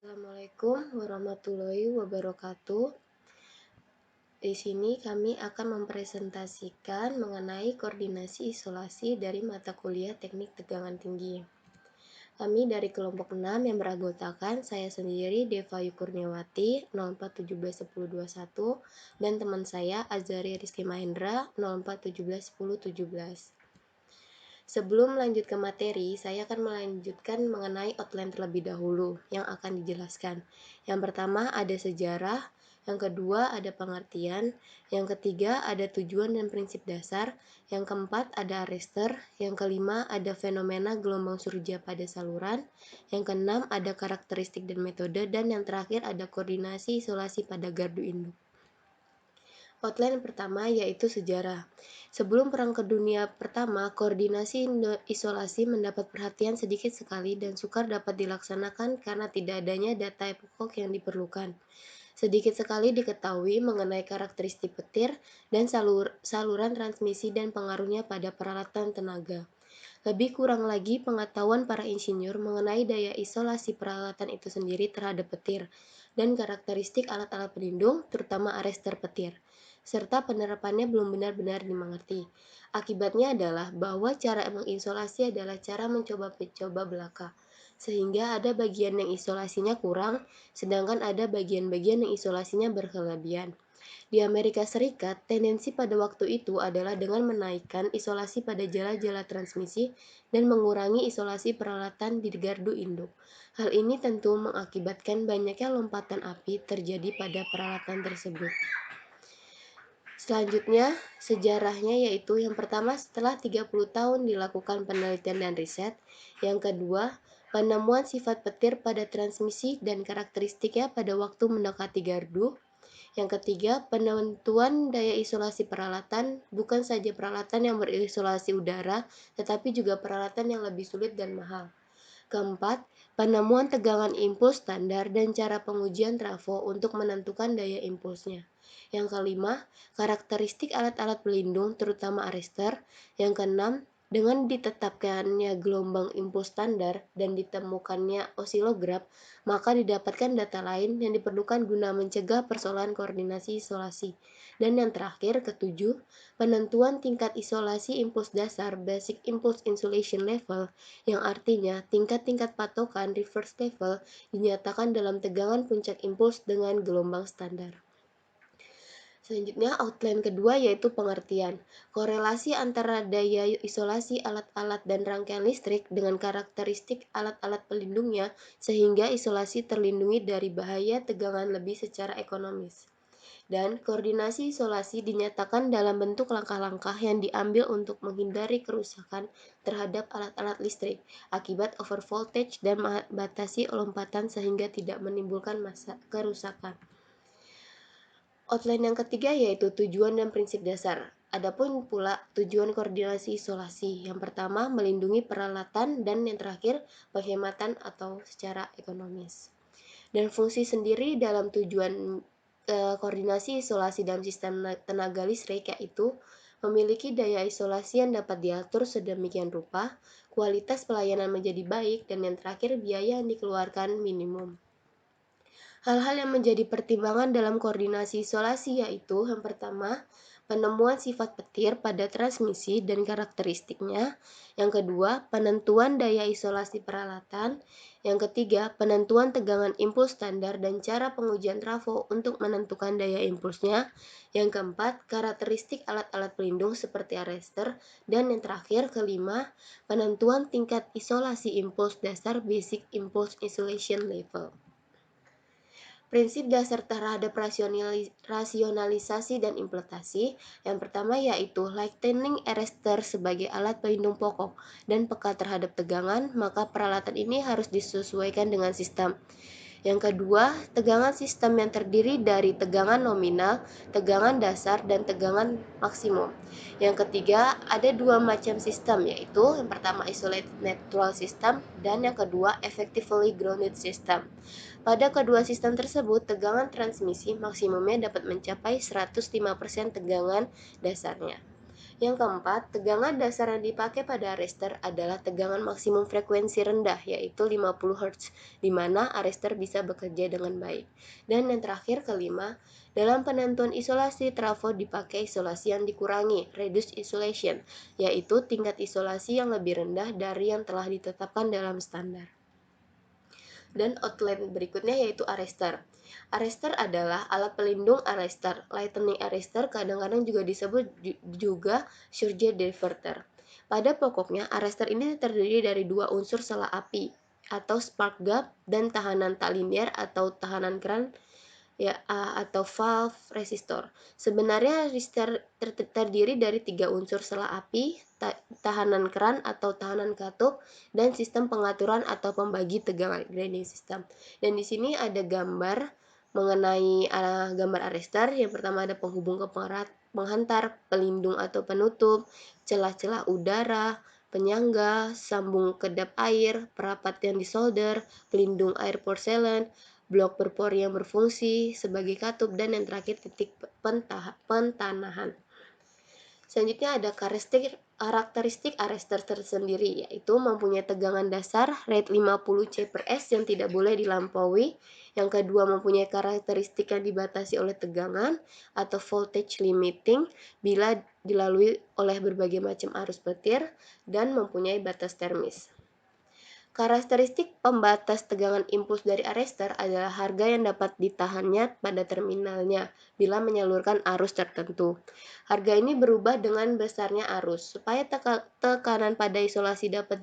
Assalamualaikum warahmatullahi wabarakatuh. Di sini kami akan mempresentasikan mengenai koordinasi isolasi dari mata kuliah Teknik Tegangan Tinggi. Kami dari kelompok 6 yang beranggotakan saya sendiri Deva Yukurniawati 04171021 dan teman saya Azari Rizky Mahendra 04171017. Sebelum lanjut ke materi, saya akan melanjutkan mengenai outline terlebih dahulu yang akan dijelaskan. Yang pertama ada sejarah, yang kedua ada pengertian, yang ketiga ada tujuan dan prinsip dasar, yang keempat ada arrester, yang kelima ada fenomena gelombang surja pada saluran, yang keenam ada karakteristik dan metode, dan yang terakhir ada koordinasi isolasi pada gardu induk. Outline pertama yaitu sejarah. Sebelum Perang Dunia Pertama, koordinasi isolasi mendapat perhatian sedikit sekali dan sukar dapat dilaksanakan karena tidak adanya data pokok yang diperlukan. Sedikit sekali diketahui mengenai karakteristik petir dan saluran transmisi dan pengaruhnya pada peralatan tenaga. Lebih kurang lagi pengetahuan para insinyur mengenai daya isolasi peralatan itu sendiri terhadap petir dan karakteristik alat-alat pelindung, terutama arrester petir, serta penerapannya belum benar-benar dimengerti. Akibatnya adalah bahwa cara mengisolasi adalah cara mencoba belaka, sehingga ada bagian yang isolasinya kurang, sedangkan ada bagian-bagian yang isolasinya berkelebihan. Di Amerika Serikat, tendensi pada waktu itu adalah dengan menaikkan isolasi pada jala-jala transmisi dan mengurangi isolasi peralatan di gardu induk. Hal ini tentu mengakibatkan banyaknya lompatan api terjadi pada peralatan tersebut. Selanjutnya, sejarahnya yaitu yang pertama setelah 30 tahun dilakukan penelitian dan riset, yang kedua, penemuan sifat petir pada transmisi dan karakteristiknya pada waktu mendekati gardu, yang ketiga, penentuan daya isolasi peralatan, bukan saja peralatan yang berisolasi udara, tetapi juga peralatan yang lebih sulit dan mahal. Keempat, penemuan tegangan impuls standar dan cara pengujian trafo untuk menentukan daya impulsnya. Yang kelima, karakteristik alat-alat pelindung terutama arrester. Yang keenam, dengan ditetapkannya gelombang impuls standar dan ditemukannya osilogram, maka didapatkan data lain yang diperlukan guna mencegah persoalan koordinasi isolasi. Dan yang terakhir, ketujuh, penentuan tingkat isolasi impuls dasar basic impulse insulation level, yang artinya tingkat-tingkat patokan reverse level dinyatakan dalam tegangan puncak impuls dengan gelombang standar. Selanjutnya, outline kedua yaitu pengertian. Korelasi antara daya isolasi alat-alat dan rangkaian listrik dengan karakteristik alat-alat pelindungnya sehingga isolasi terlindungi dari bahaya tegangan lebih secara ekonomis. Dan koordinasi isolasi dinyatakan dalam bentuk langkah-langkah yang diambil untuk menghindari kerusakan terhadap alat-alat listrik akibat overvoltage dan membatasi lompatan sehingga tidak menimbulkan kerusakan. Outline yang ketiga yaitu tujuan dan prinsip dasar. Adapun pula tujuan koordinasi isolasi. Yang pertama, melindungi peralatan dan yang terakhir, penghematan atau secara ekonomis. Dan fungsi sendiri dalam tujuan koordinasi isolasi dalam sistem tenaga listrik yaitu memiliki daya isolasi yang dapat diatur sedemikian rupa, kualitas pelayanan menjadi baik, dan yang terakhir biaya yang dikeluarkan minimum. Hal-hal yang menjadi pertimbangan dalam koordinasi isolasi yaitu yang pertama, penemuan sifat petir pada transmisi dan karakteristiknya. Yang kedua, penentuan daya isolasi peralatan. Yang ketiga, penentuan tegangan impuls standar dan cara pengujian trafo untuk menentukan daya impulsnya. Yang keempat, karakteristik alat-alat pelindung seperti arrester. Dan yang terakhir, kelima, penentuan tingkat isolasi impuls dasar basic impulse isolation level. Prinsip dasar terhadap rasionalisasi dan implementasi. Yang pertama yaitu lightning arrester sebagai alat pelindung pokok dan peka terhadap tegangan, maka peralatan ini harus disesuaikan dengan sistem. Yang kedua, tegangan sistem yang terdiri dari tegangan nominal, tegangan dasar, dan tegangan maksimum. Yang ketiga, ada dua macam sistem, yaitu yang pertama isolated neutral system dan yang kedua effectively grounded system. Pada kedua sistem tersebut, tegangan transmisi maksimumnya dapat mencapai 105% tegangan dasarnya. Yang keempat, tegangan dasar yang dipakai pada arrester adalah tegangan maksimum frekuensi rendah, yaitu 50 Hz, di mana arrester bisa bekerja dengan baik. Dan yang terakhir, kelima, dalam penentuan isolasi trafo dipakai isolasi yang dikurangi, reduced isolation, yaitu tingkat isolasi yang lebih rendah dari yang telah ditetapkan dalam standar. Dan outline berikutnya yaitu arrester. Arrester adalah alat pelindung arrester. Lightning arrester kadang-kadang juga disebut juga surge diverter. Pada pokoknya, arrester ini terdiri dari dua unsur sela api atau spark gap dan tahanan tak linear atau tahanan keran ya atau valve resistor. Sebenarnya resistor terdiri dari tiga unsur sela api, tahanan keran atau tahanan katup, dan sistem pengaturan atau pembagi tegangan grading system. Dan di sini ada gambar mengenai gambar arrester. Yang pertama ada penghubung ke penghantar, pelindung atau penutup, celah-celah udara, penyangga, sambung kedap air, perapat yang disolder, pelindung air porselen, blok berpori yang berfungsi sebagai katup, dan yang terakhir titik pentanahan. Selanjutnya ada karakteristik arrester tersendiri, yaitu mempunyai tegangan dasar rate 50 C per S yang tidak boleh dilampaui. Yang kedua, mempunyai karakteristik yang dibatasi oleh tegangan atau voltage limiting bila dilalui oleh berbagai macam arus petir, dan mempunyai batas termis. Karakteristik pembatas tegangan impuls dari arrester adalah harga yang dapat ditahannya pada terminalnya bila menyalurkan arus tertentu. Harga ini berubah dengan besarnya arus. Supaya tekanan pada isolasi dapat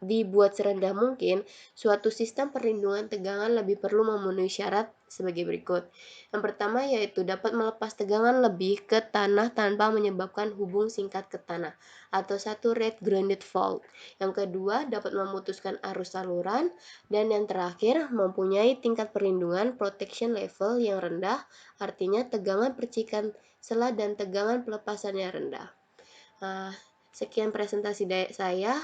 dibuat serendah mungkin, suatu sistem perlindungan tegangan lebih perlu memenuhi syarat sebagai berikut. Yang pertama yaitu dapat melepas tegangan lebih ke tanah tanpa menyebabkan hubung singkat ke tanah, atau satu rate grounded fault. Yang kedua, dapat memutuskan arus saluran, dan yang terakhir, mempunyai tingkat perlindungan protection level yang rendah, artinya tegangan percikan sela dan tegangan pelepasannya rendah. Sekian presentasi dari saya,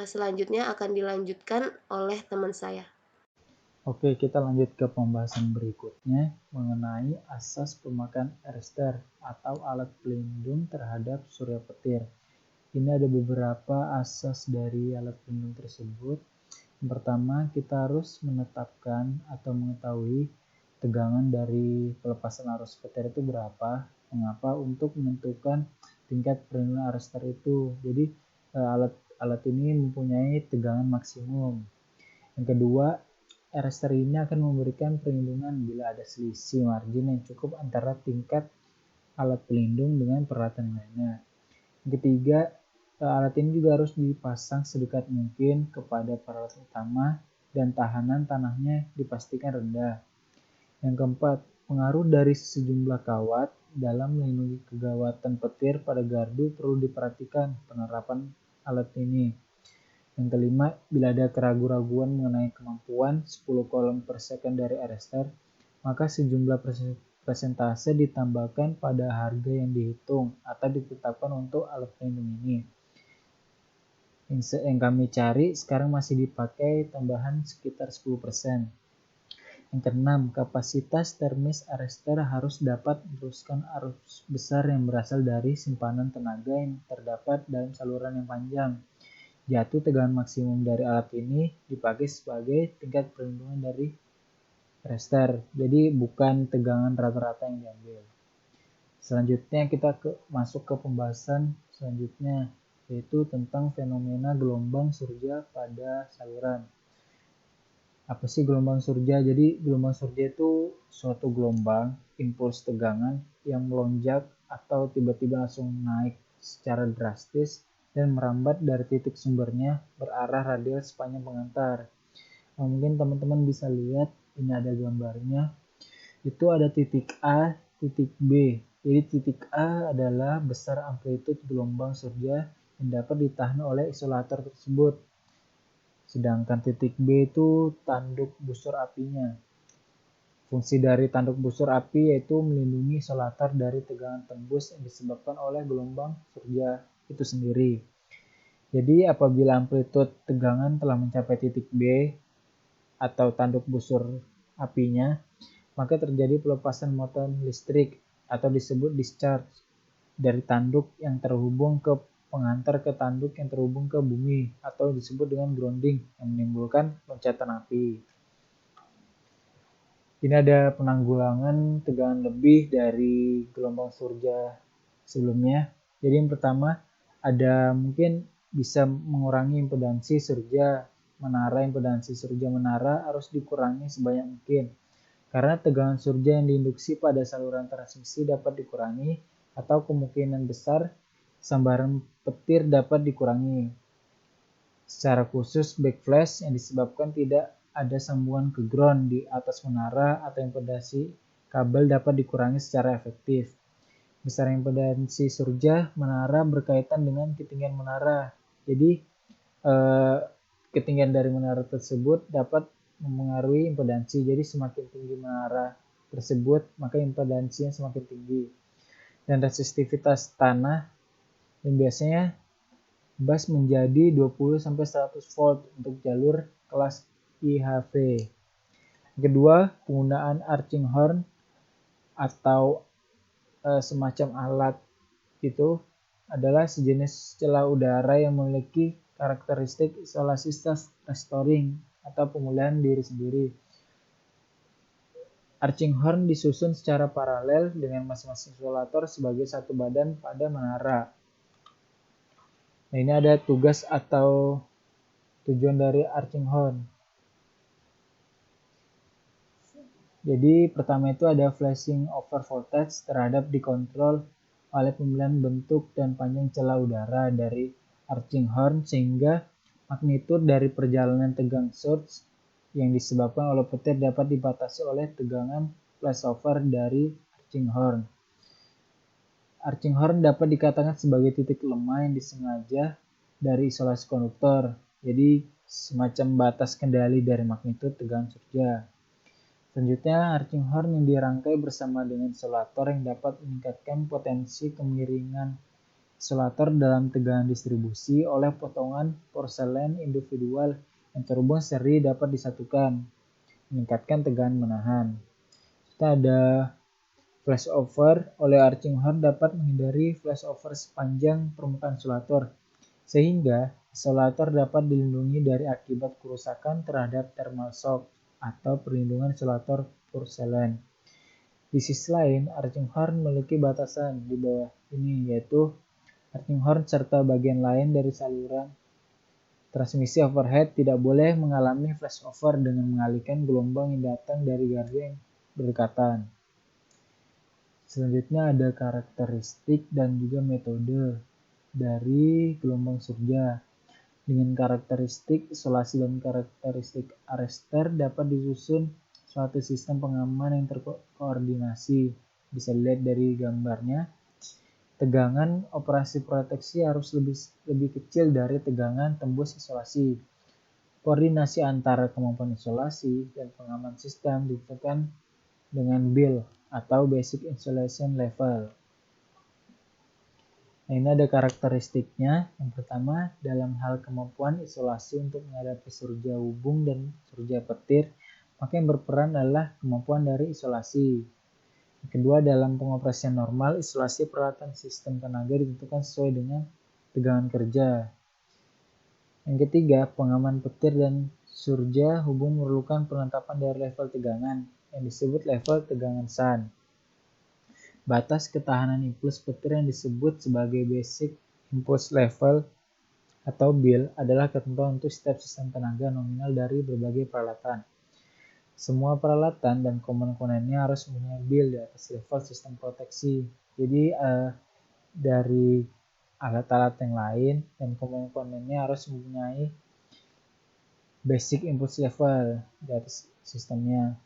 selanjutnya akan dilanjutkan oleh teman saya. Oke, kita lanjut ke pembahasan berikutnya mengenai asas pemakaian arrester atau alat pelindung terhadap surya petir. Ini ada beberapa asas dari alat pelindung tersebut. Yang pertama, kita harus menetapkan atau mengetahui tegangan dari pelepasan arus petir itu berapa. Mengapa? Untuk menentukan tingkat perlindungan arrester itu. Jadi alat ini mempunyai tegangan maksimum. Yang kedua, arrester ini akan memberikan perlindungan bila ada selisih margin yang cukup antara tingkat alat pelindung dengan peralatan lainnya. Yang ketiga, alat ini juga harus dipasang sedekat mungkin kepada peralatan utama dan tahanan tanahnya dipastikan rendah. Yang keempat, pengaruh dari sejumlah kawat dalam melindungi kegawatan petir pada gardu perlu diperhatikan penerapan alat ini. Yang kelima, bila ada keraguan-raguan mengenai kemampuan 10 kolom per second dari arrester, maka sejumlah persentase ditambahkan pada harga yang dihitung atau ditetapkan untuk alat pelindung ini. Yang kami cari sekarang masih dipakai tambahan sekitar 10%. Yang keenam, kapasitas termis arrester harus dapat meneruskan arus besar yang berasal dari simpanan tenaga yang terdapat dalam saluran yang panjang. Jatuh tegangan maksimum dari alat ini dipakai sebagai tingkat perlindungan dari arrester. Jadi bukan tegangan rata-rata yang diambil. Selanjutnya kita masuk ke pembahasan selanjutnya, yaitu tentang fenomena gelombang surja pada saluran. Apa sih gelombang surja? Jadi gelombang surja itu suatu gelombang impuls tegangan yang melonjak atau tiba-tiba langsung naik secara drastis dan merambat dari titik sumbernya berarah radial sepanjang pengantar. Mungkin teman-teman bisa lihat, ini ada gambarnya. Itu ada titik A, titik B. Jadi titik A adalah besar amplitude gelombang surja yang dapat ditahan oleh isolator tersebut. Sedangkan titik B itu tanduk busur apinya. Fungsi dari tanduk busur api yaitu melindungi isolator dari tegangan tembus yang disebabkan oleh gelombang surja itu sendiri. Jadi apabila amplitude tegangan telah mencapai titik B atau tanduk busur apinya, maka terjadi pelepasan muatan listrik atau disebut discharge. dari tanduk yang terhubung ke pengantar ke tanduk yang terhubung ke bumi atau disebut dengan grounding yang menimbulkan loncatan api. Ini ada penanggulangan tegangan lebih dari gelombang surja sebelumnya. Jadi yang pertama ada mungkin bisa mengurangi impedansi surja menara. Impedansi surja menara harus dikurangi sebanyak mungkin karena tegangan surja yang diinduksi pada saluran transmisi dapat dikurangi atau kemungkinan besar sambaran petir dapat dikurangi. Secara khusus backflash yang disebabkan tidak ada sambungan ke ground di atas menara atau impedansi kabel dapat dikurangi secara efektif. Besar impedansi surja menara berkaitan dengan ketinggian menara. Jadi ketinggian dari menara tersebut dapat mempengaruhi impedansi. Jadi semakin tinggi menara tersebut, maka impedansinya semakin tinggi. Dan resistivitas tanah yang biasanya bus menjadi 20-100 volt untuk jalur kelas IHV. Kedua, penggunaan arcing horn atau semacam alat itu adalah sejenis celah udara yang memiliki karakteristik isolasi restoring atau pemulihan diri sendiri. Arcing horn disusun secara paralel dengan masing-masing isolator sebagai satu badan pada menara. Nah, ini ada tugas atau tujuan dari arcing horn. Jadi pertama itu ada flashing over voltage terhadap dikontrol oleh pemilihan bentuk dan panjang celah udara dari arcing horn sehingga magnitud dari perjalanan tegang surge yang disebabkan oleh petir dapat dibatasi oleh tegangan flashover dari arcing horn. Arcing horn dapat dikatakan sebagai titik lemah yang disengaja dari isolasi konduktor. Jadi semacam batas kendali dari magnitud tegangan surja. Selanjutnya, arcing horn yang dirangkai bersama dengan isolator yang dapat meningkatkan potensi kemiringan isolator dalam tegangan distribusi oleh potongan porselen individual yang terhubung seri dapat disatukan, meningkatkan tegangan menahan. Kita ada flashover oleh arcing horn dapat menghindari flashover sepanjang permukaan isolator, sehingga isolator dapat dilindungi dari akibat kerusakan terhadap thermal shock atau perlindungan isolator porselen. Di sisi lain, arcing horn memiliki batasan di bawah ini, yaitu arcing horn serta bagian lain dari saluran transmisi overhead tidak boleh mengalami flashover dengan mengalihkan gelombang yang datang dari gardu yang berdekatan. Selanjutnya ada karakteristik dan juga metode dari gelombang surja. Dengan karakteristik isolasi dan karakteristik arrester dapat disusun suatu sistem pengaman yang terkoordinasi. Bisa dilihat dari gambarnya. Tegangan operasi proteksi harus lebih kecil dari tegangan tembus isolasi. Koordinasi antara kemampuan isolasi dan pengaman sistem ditentukan dengan BIL atau Basic Insulation Level. Nah, ini ada karakteristiknya. Yang pertama, dalam hal kemampuan isolasi untuk menghadapi surja hubung dan surja petir, maka yang berperan adalah kemampuan dari isolasi. Yang kedua, dalam pengoperasian normal, isolasi peralatan sistem tenaga ditentukan sesuai dengan tegangan kerja. Yang ketiga, pengaman petir dan surja hubung memerlukan penetapan dari level tegangan yang disebut level tegangan SAN. Batas ketahanan impuls petir yang disebut sebagai Basic Impulse Level atau BIL adalah ketentuan untuk setiap sistem tenaga nominal dari berbagai peralatan. Semua peralatan dan komponen-komponennya harus mempunyai BIL di atas level sistem proteksi. Jadi dari alat-alat yang lain dan komponen-komponennya harus mempunyai Basic Impulse Level di atas sistemnya.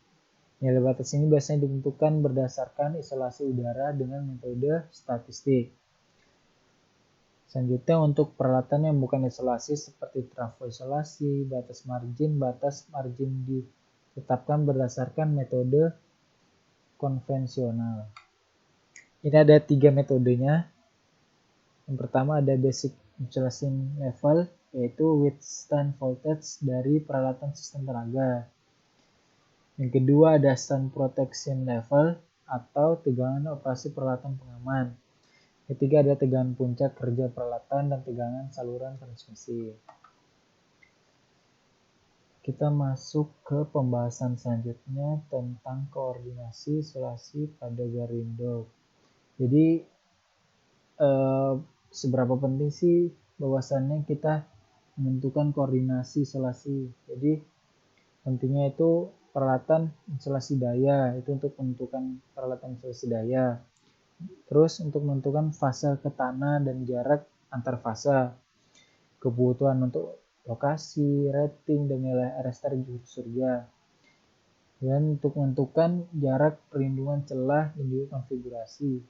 Nilai batas ini biasanya ditentukan berdasarkan isolasi udara dengan metode statistik. Selanjutnya untuk peralatan yang bukan isolasi seperti trafo isolasi, batas margin ditetapkan berdasarkan metode konvensional. Ini ada 3 metodenya. Yang pertama ada Basic Insulation Level, yaitu withstand voltage dari peralatan sistem tenaga. Yang kedua ada Sun Protection Level atau tegangan operasi peralatan pengaman. Ketiga ada tegangan puncak kerja peralatan dan tegangan saluran transmisi. Kita masuk ke pembahasan selanjutnya tentang koordinasi isolasi pada Garindok. Jadi seberapa penting sih bahwasannya kita menentukan koordinasi isolasi. Jadi pentingnya itu peralatan isolasi daya, itu untuk menentukan peralatan isolasi daya. Terus untuk menentukan fase ke tanah dan jarak antar fase, kebutuhan untuk lokasi, rating, dan nilai arrestar surya. Dan untuk menentukan jarak perlindungan celah dan juga konfigurasi.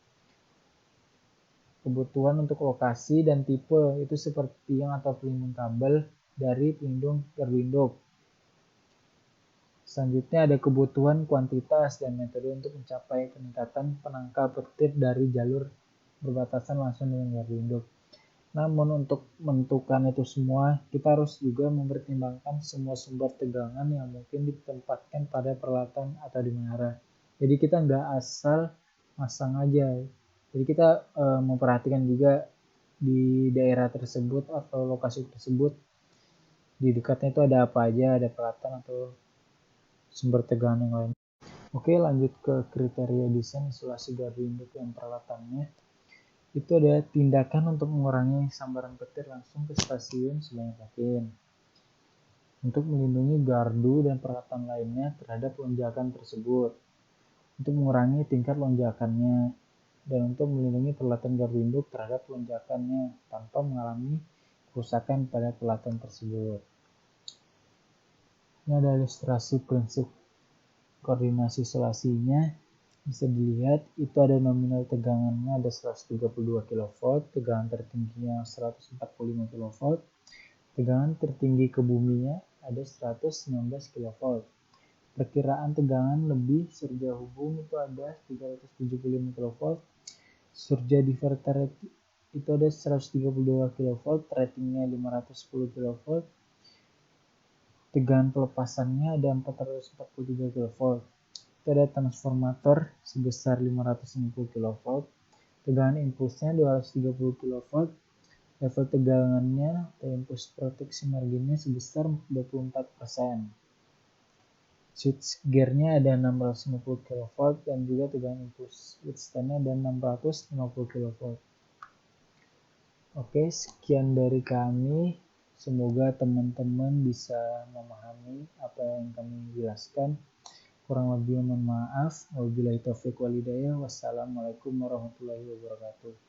Kebutuhan untuk lokasi dan tipe, itu seperti tiang atau pelindung kabel dari pelindung Garwindok. Selanjutnya ada kebutuhan kuantitas dan metode untuk mencapai peningkatan penangkal petir dari jalur berbatasan langsung dengan Garwindok. Namun untuk menentukan itu semua, kita harus juga mempertimbangkan semua sumber tegangan yang mungkin ditempatkan pada peralatan atau di menara. Jadi kita nggak asal masang aja. Jadi kita memperhatikan juga di daerah tersebut atau lokasi tersebut, di dekatnya itu ada apa aja, ada peralatan atau sumber tegangan yang lain. Oke, lanjut ke kriteria desain isolasi Garwindok yang peralatannya. Itu ada tindakan untuk mengurangi sambaran petir langsung ke stasiun sebanyak mungkin. Untuk melindungi gardu dan peralatan lainnya terhadap lonjakan tersebut. Untuk mengurangi tingkat lonjakannya. Dan untuk melindungi peralatan gardu induk terhadap lonjakannya tanpa mengalami kerusakan pada peralatan tersebut. Ini ada ilustrasi prinsip koordinasi isolasinya. Bisa dilihat itu ada nominal tegangannya ada 132 kV, tegangan tertingginya 145 kV, tegangan tertinggi ke buminya ada 119 kV. Perkiraan tegangan lebih surga hubung itu ada 375 kV, surga diverter itu ada 132 kV, ratingnya 510 kV, tegangan pelepasannya ada 443 kV. Itu ada transformator sebesar 560 kV, tegangan impulsnya 230 kV, level tegangannya atau impuls proteksi marginnya sebesar 24%. Switch gearnya ada 650 kV dan juga tegangan impuls withstandnya ada 650 kV. Oke, sekian dari kami. Semoga teman-teman bisa memahami apa yang kami jelaskan. Kurang lebih mohon maaf. Wabillahi taufiq wal hidayah. Wassalamualaikum warahmatullahi wabarakatuh.